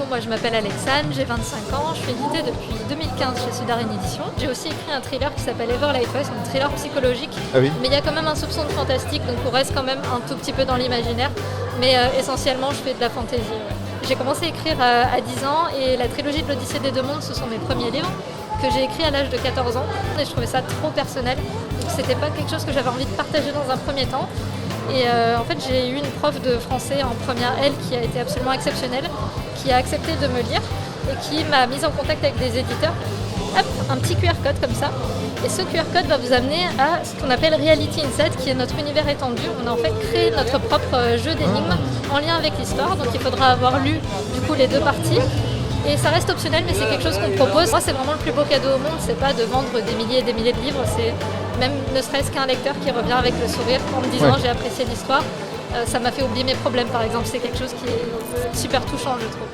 moi je m'appelle Alexandre, j'ai 25 ans, je suis éditée depuis 2015 chez Sudaren Édition. J'ai aussi écrit un thriller qui s'appelle Ever Light Us, un thriller psychologique, Ah oui. mais il y a quand même un soupçon de fantastique, donc on reste quand même un tout petit peu dans l'imaginaire, mais essentiellement je fais de la fantaisie. Ouais. J'ai commencé à écrire à 10 ans et la trilogie de l'Odyssée des deux mondes, ce sont mes premiers livres que j'ai écrits à l'âge de 14 ans et je trouvais ça trop personnel, donc c'était pas quelque chose que j'avais envie de partager dans un premier temps. Et en fait, j'ai eu une prof de français en première L qui a été absolument exceptionnelle, qui a accepté de me lire et qui m'a mise en contact avec des éditeurs. Hop, un petit QR code comme ça. Et ce QR code va vous amener à ce qu'on appelle Reality Inset, qui est notre univers étendu. On a en fait créé notre propre jeu d'énigmes en lien avec l'histoire. Donc il faudra avoir lu du coup les deux parties. Et ça reste optionnel, mais c'est quelque chose qu'on propose. Moi, c'est vraiment le plus beau cadeau au monde. C'est pas de vendre des milliers et des milliers de livres. C'est même ne serait-ce qu'un lecteur qui revient avec le sourire en me disant j'ai apprécié l'histoire. Ça m'a fait oublier mes problèmes, par exemple. C'est quelque chose qui est super touchant, je trouve.